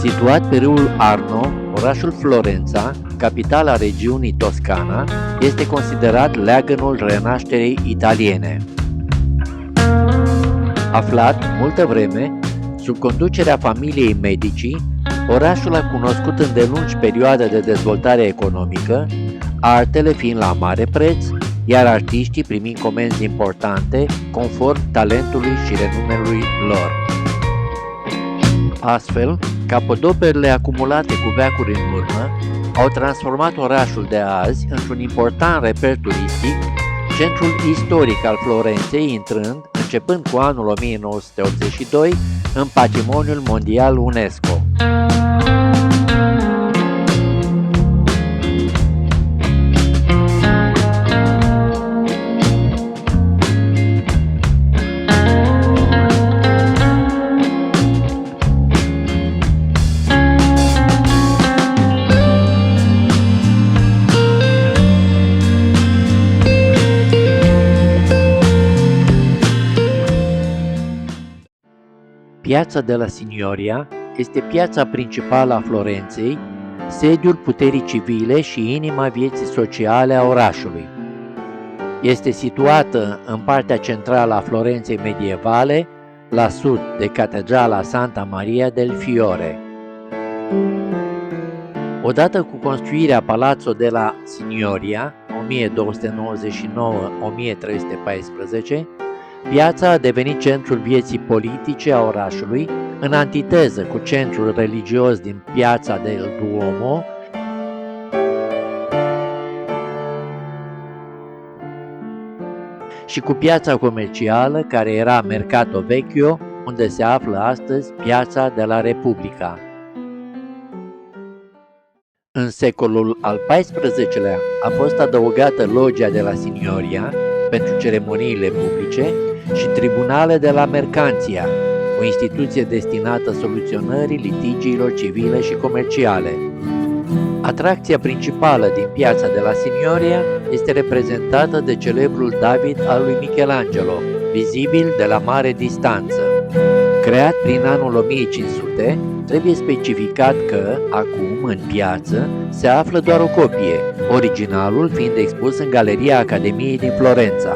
Situat pe râul Arno, orașul Florența, capitala regiunii Toscana, este considerat leagănul renașterii italiene. Aflat multă vreme sub conducerea familiei Medici, orașul a cunoscut îndelungi perioade de dezvoltare economică, artele fiind la mare preț, iar artiștii primind comenzi importante conform talentului și renumelui lor. Astfel, capodoperele acumulate cu veacuri în urmă au transformat orașul de azi într-un important reper turistic, centrul istoric al Florenței intrând, începând cu anul 1982, în Patrimoniul Mondial UNESCO. Piața de la Signoria este piața principală a Florenței, sediul puterii civile și inima vieții sociale a orașului. Este situată în partea centrală a Florenței medievale, la sud de Catedrala Santa Maria del Fiore. Odată cu construirea Palazzo della Signoria, 1299-1314, piața a devenit centrul vieții politice a orașului, în antiteză cu centrul religios din Piața del Duomo, și cu piața comercială, care era Mercato Vecchio, unde se află astăzi Piața de la Repubblica. În secolul al XIV-lea a fost adăugată Loggia de la Signoria pentru ceremoniile publice și tribunale de la Mercanția, o instituție destinată soluționării litigiilor civile și comerciale. Atracția principală din Piața de la Signoria este reprezentată de celebrul David al lui Michelangelo, vizibil de la mare distanță. Creat prin anul 1500, trebuie specificat că, acum, în piață, se află doar o copie, originalul fiind expus în Galeria Academiei din Florența.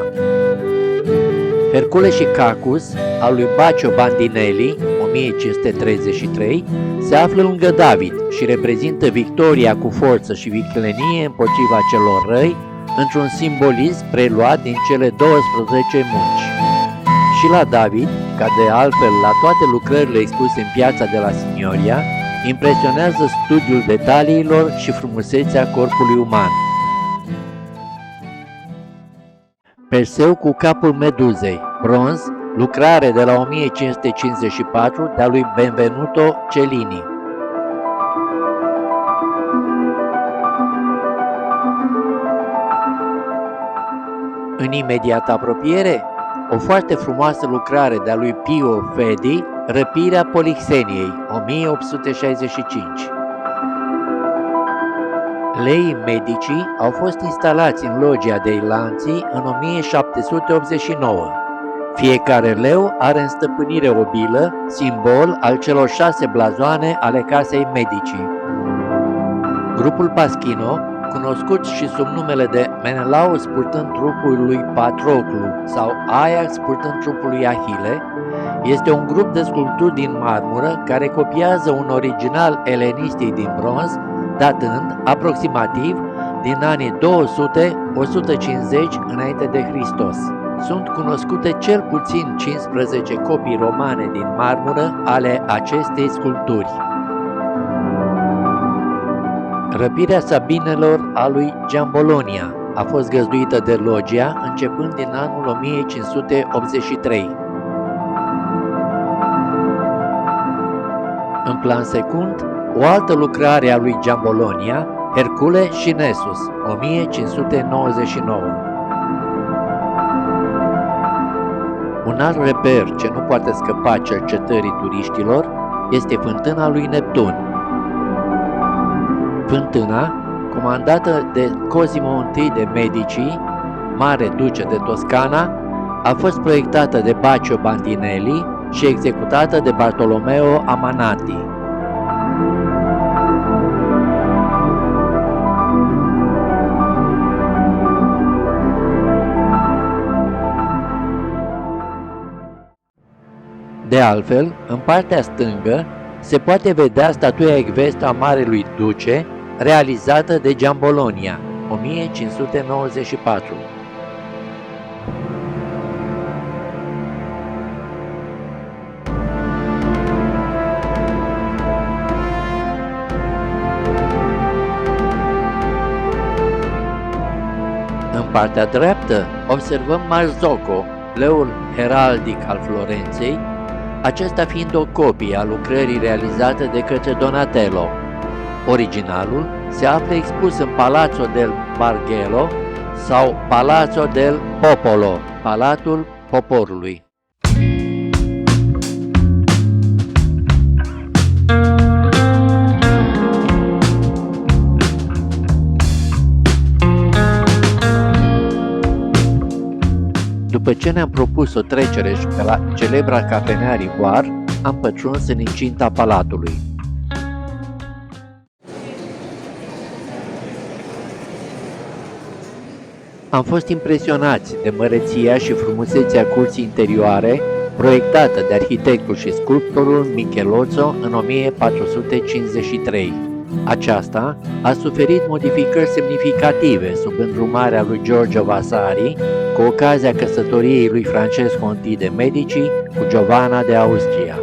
Hercule și Cacus, al lui Baccio Bandinelli, 1533, se află lângă David și reprezintă victoria cu forță și viclenie împotriva celor răi, într-un simbolism preluat din cele 12 munci. Și la David, ca de altfel la toate lucrările expuse în Piața de la Signoria, impresionează studiul detaliilor și frumusețea corpului uman. Perseu cu capul meduzei, bronz, lucrare de la 1554 de-a lui Benvenuto Cellini. În imediată apropiere, o foarte frumoasă lucrare de-a lui Pio Fedi, Răpirea Polixeniei, 1865. Leii Medici au fost instalați în Loggia dei Lanzi în 1789. Fiecare leu are în stăpânire o bilă, simbol al celor 6 blazoane ale casei Medici. Grupul Paschino, cunoscut și sub numele de Menelaus purtând trupul lui Patroclu sau Ajax purtând trupul lui Ahile, este un grup de sculpturi din marmură care copiază un original elenistic din bronz, datând aproximativ din anii 200-150 înainte de Hristos. Sunt cunoscute cel puțin 15 copii romane din marmură ale acestei sculpturi. Răpirea Sabinelor a lui Giambolonia a fost găzduită de Loggia începând din anul 1583. În plan secund, o altă lucrare a lui Giambolonia, Hercule și Nessus, 1599. Un alt reper ce nu poate scăpa cercetării turiștilor este fântâna lui Neptun. Fântâna, comandată de Cosimo I de Medici, mare duce de Toscana, a fost proiectată de Baccio Bandinelli și executată de Bartolomeo Amanati. De altfel, în partea stângă se poate vedea statuia ecvestă a Marelui Duce, realizată de Giambolonia, 1594. În partea dreaptă observăm Marzocco, leul heraldic al Florenței, acesta fiind o copie a lucrării realizate de către Donatello. Originalul se află expus în Palazzo del Bargello sau Palazzo del Popolo, Palatul Poporului. După ce ne-am propus o trecere și pe la celebra cafenea Rivoar, am pătruns în incinta palatului. Am fost impresionați de măreția și frumusețea curții interioare, proiectată de arhitectul și sculptorul Michelozzo în 1453. Aceasta a suferit modificări semnificative sub îndrumarea lui Giorgio Vasari, cu ocazia căsătoriei lui Francesco I de Medici cu Giovanna de Austria.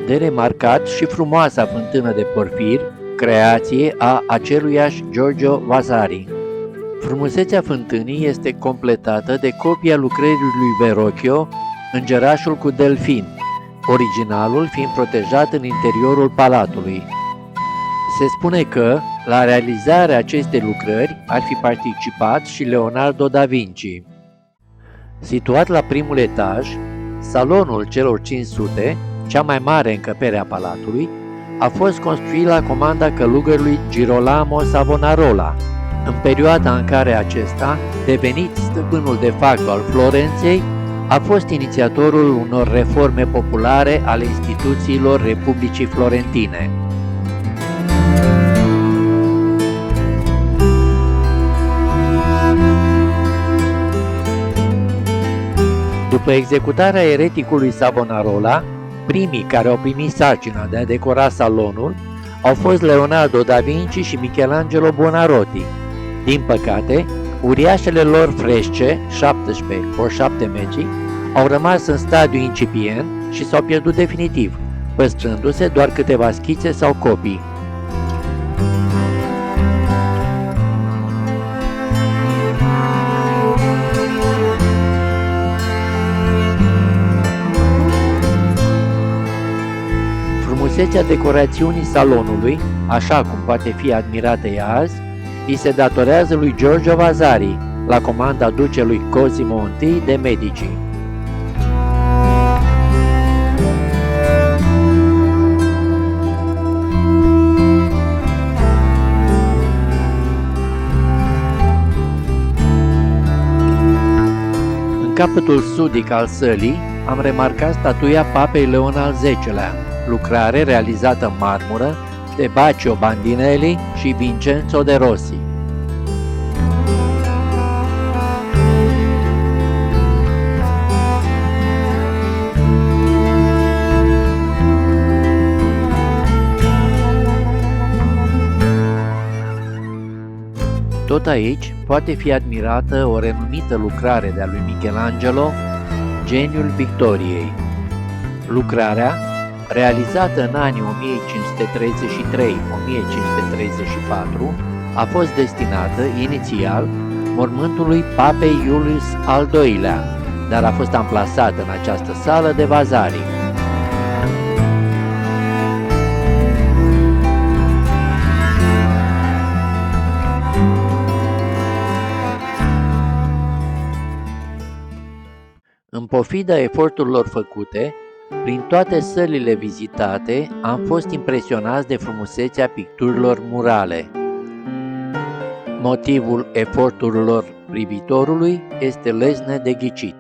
De remarcat și frumoasa fântână de porfir, creație a aceluiași Giorgio Vasari. Frumusețea fântânii este completată de copia lucrării lui Verrocchio, Îngerașul cu delfin, originalul fiind protejat în interiorul palatului. Se spune că, la realizarea acestei lucrări, ar fi participat și Leonardo da Vinci. Situat la primul etaj, salonul celor 500, cea mai mare încăpere a palatului, a fost construit la comanda călugărului Girolamo Savonarola, în perioada în care acesta, devenit stăpânul de facto al Florenței, a fost inițiatorul unor reforme populare ale instituțiilor Republicii Florentine. După executarea ereticului Savonarola, primii care au primit sarcina de a decora salonul au fost Leonardo da Vinci și Michelangelo Buonarroti. Din păcate, uriașele lor fresce, 17 ori 7 metri, au rămas în stadiu incipient și s-au pierdut definitiv, păstrându-se doar câteva schițe sau copii. Frumusețea decorațiunii salonului, așa cum poate fi admirată ea azi, îi se datorează lui Giorgio Vasari, la comanda ducelui Cosimo I de Medici. În capătul sudic al sălii am remarcat statuia Papei Leon al X-lea, lucrare realizată în marmură de Baccio Bandinelli și Vincenzo de Rossi. Tot aici poate fi admirată o renumită lucrare de-a lui Michelangelo, Geniul Victoriei. Lucrarea, realizată în anii 1533-1534, a fost destinată inițial mormântului Papei Iulius al II-lea, dar a fost amplasată în această sală de Vasari. În pofida eforturilor făcute, prin toate sălile vizitate, am fost impresionați de frumusețea picturilor murale. Motivul eforturilor privitorului este lesne de ghicit.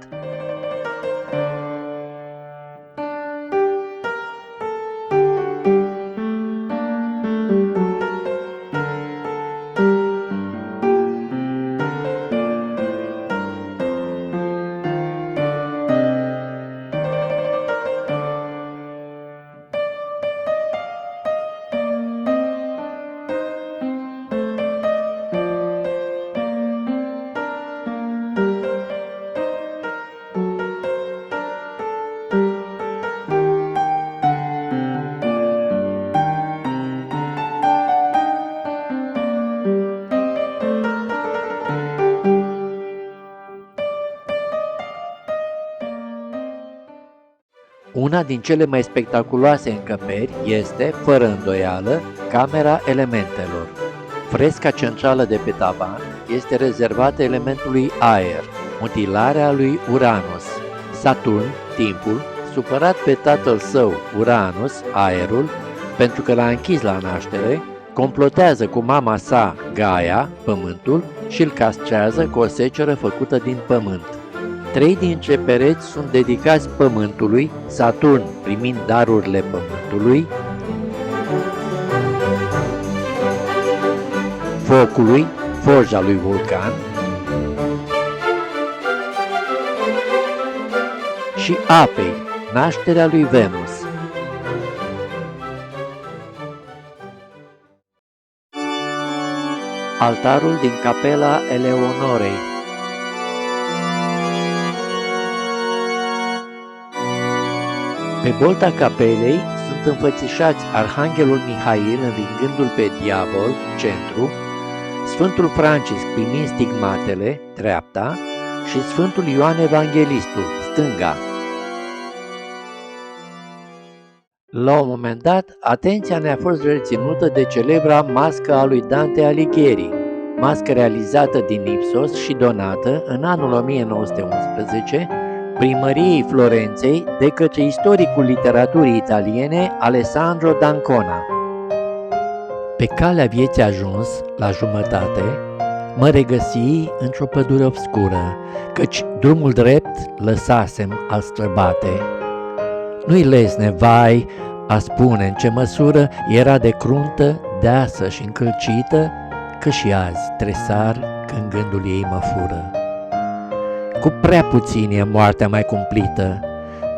Una din cele mai spectaculoase încăperi este, fără îndoială, Camera Elementelor. Fresca centrală de pe tavan este rezervată elementului aer, mutilarea lui Uranus. Saturn, timpul, supărat pe tatăl său, Uranus, aerul, pentru că l-a închis la naștere, complotează cu mama sa, Gaia, pământul, și îl castrează cu o seceră făcută din pământ. 3 dintre pereți sunt dedicați pământului, Saturn primind darurile pământului, focului, forja lui Vulcan, și apei, nașterea lui Venus. Altarul din capela Eleonorei. Pe bolta capelei sunt înfățișați Arhanghelul Mihail învingându-l pe diavol, centru, Sfântul Francisc primind stigmatele, dreapta, și Sfântul Ioan Evanghelistul, stânga. La un moment dat, atenția ne-a fost reținută de celebra mască a lui Dante Alighieri, mască realizată din Ipsos și donată în anul 1911 primăriei Florenței de către istoricul literaturii italiene Alessandro d'Ancona. Pe calea vieții ajuns, la jumătate, mă regăsi într-o pădure obscură, căci drumul drept lăsasem al străbate. Nu-i lesne, vai, a spune în ce măsură era de cruntă, deasă și încălcită, că și azi tresar când gândul ei mă fură. Cu prea puțin e moartea mai cumplită,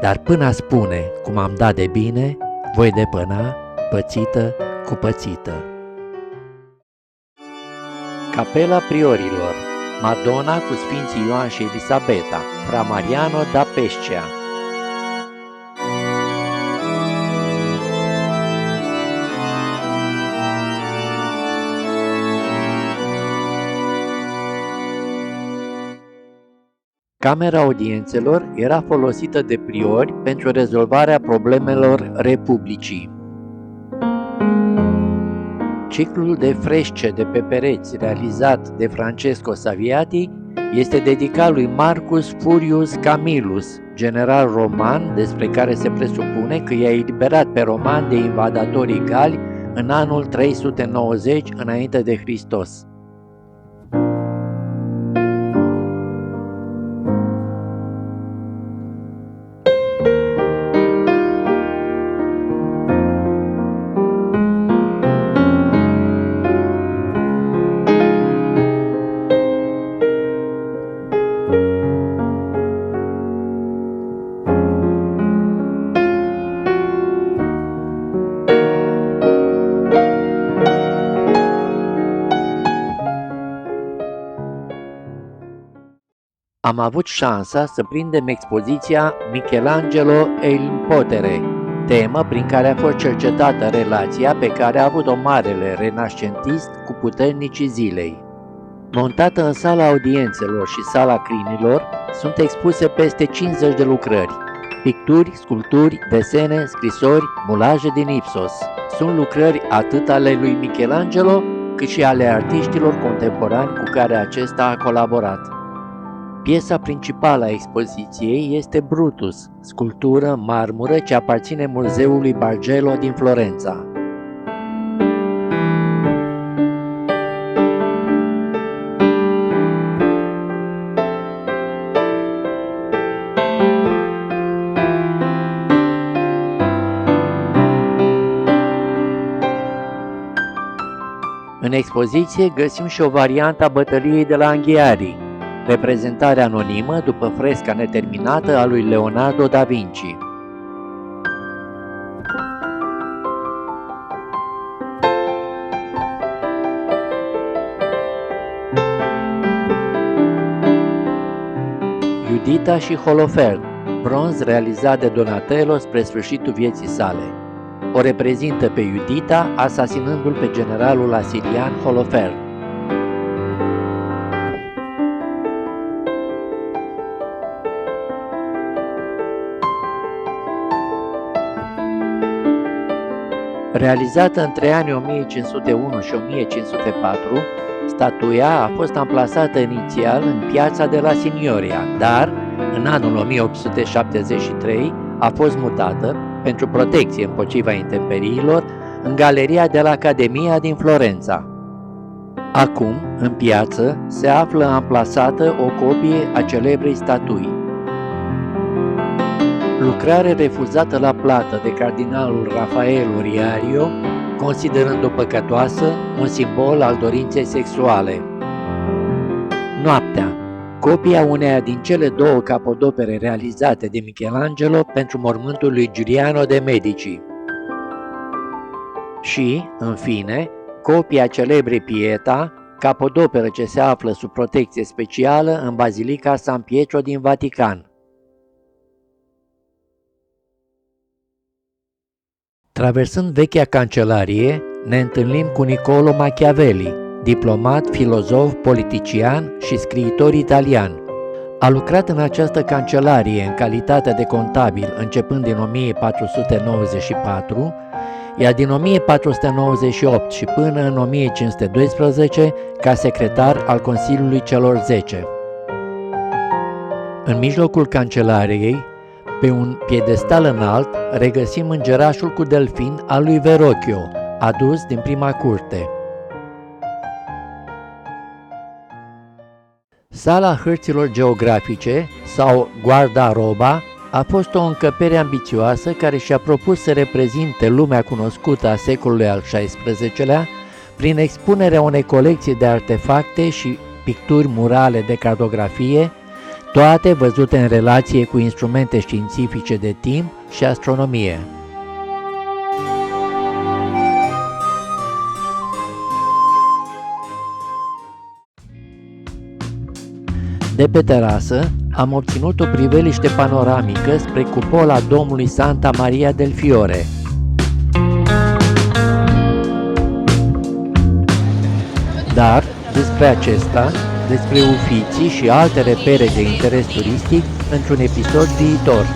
dar până a spune cum am dat de bine, voi depăna, pățită cu pățită. Capela Priorilor, Madonna cu Sfinții Ioan și Elisabeta, Fra Mariano da Pescia. Camera audiențelor era folosită de priori pentru rezolvarea problemelor republicii. Ciclul de fresce de pe pereți realizat de Francesco Saviati este dedicat lui Marcus Furius Camillus, general roman despre care se presupune că i-a eliberat pe romani de invadatorii gali în anul 390 înainte de Hristos. Am avut șansa să prindem expoziția Michelangelo e il Potere, temă prin care a fost cercetată relația pe care a avut-o marele renascentist cu puternicii zilei. Montată în sala audiențelor și sala crinilor, sunt expuse peste 50 de lucrări, picturi, sculpturi, desene, scrisori, mulaje din Ipsos. Sunt lucrări atât ale lui Michelangelo, cât și ale artiștilor contemporani cu care acesta a colaborat. Piesa principală a expoziției este Brutus, sculptură marmură ce aparține muzeului Bargello din Florența. În expoziție găsim și o variantă a bătăliei de la Anghiari, reprezentare anonimă după fresca neterminată a lui Leonardo da Vinci. Iudita și Holofern, bronz realizat de Donatello spre sfârșitul vieții sale. O reprezintă pe Iudita asasinându-l pe generalul asirian Holofern. Realizată între anii 1501 și 1504, statuia a fost amplasată inițial în piața de la Signoria, dar în anul 1873 a fost mutată, pentru protecție împotriva intemperiilor, în galeria de la Academia din Florența. Acum, în piață, se află amplasată o copie a celebrei statui. Lucrare refuzată la plată de cardinalul Rafael Riario, considerând-o păcătoasă, un simbol al dorinței sexuale. Noaptea, copia uneia din cele două capodopere realizate de Michelangelo pentru mormântul lui Giuliano de Medici. Și, în fine, copia celebrei Pieta, capodoperă ce se află sub protecție specială în Bazilica San Pietro din Vatican. Traversând vechea cancelarie, ne întâlnim cu Niccolò Machiavelli, diplomat, filozof, politician și scriitor italian. A lucrat în această cancelarie în calitate de contabil începând din 1494, iar din 1498 și până în 1512 ca secretar al Consiliului celor 10. În mijlocul cancelariei, pe un piedestal înalt, regăsim îngerașul cu delfin al lui Verrocchio, adus din prima curte. Sala hărților geografice, sau guardaroba, a fost o încăpere ambițioasă care și-a propus să reprezinte lumea cunoscută a secolului al XVI-lea prin expunerea unei colecții de artefacte și picturi murale de cartografie, toate văzute în relație cu instrumente științifice de timp și astronomie. De pe terasă am obținut o priveliște panoramică spre cupola domului Santa Maria del Fiore. Dar despre acesta, despre Uffizi și alte repere de interes turistic într-un episod viitor.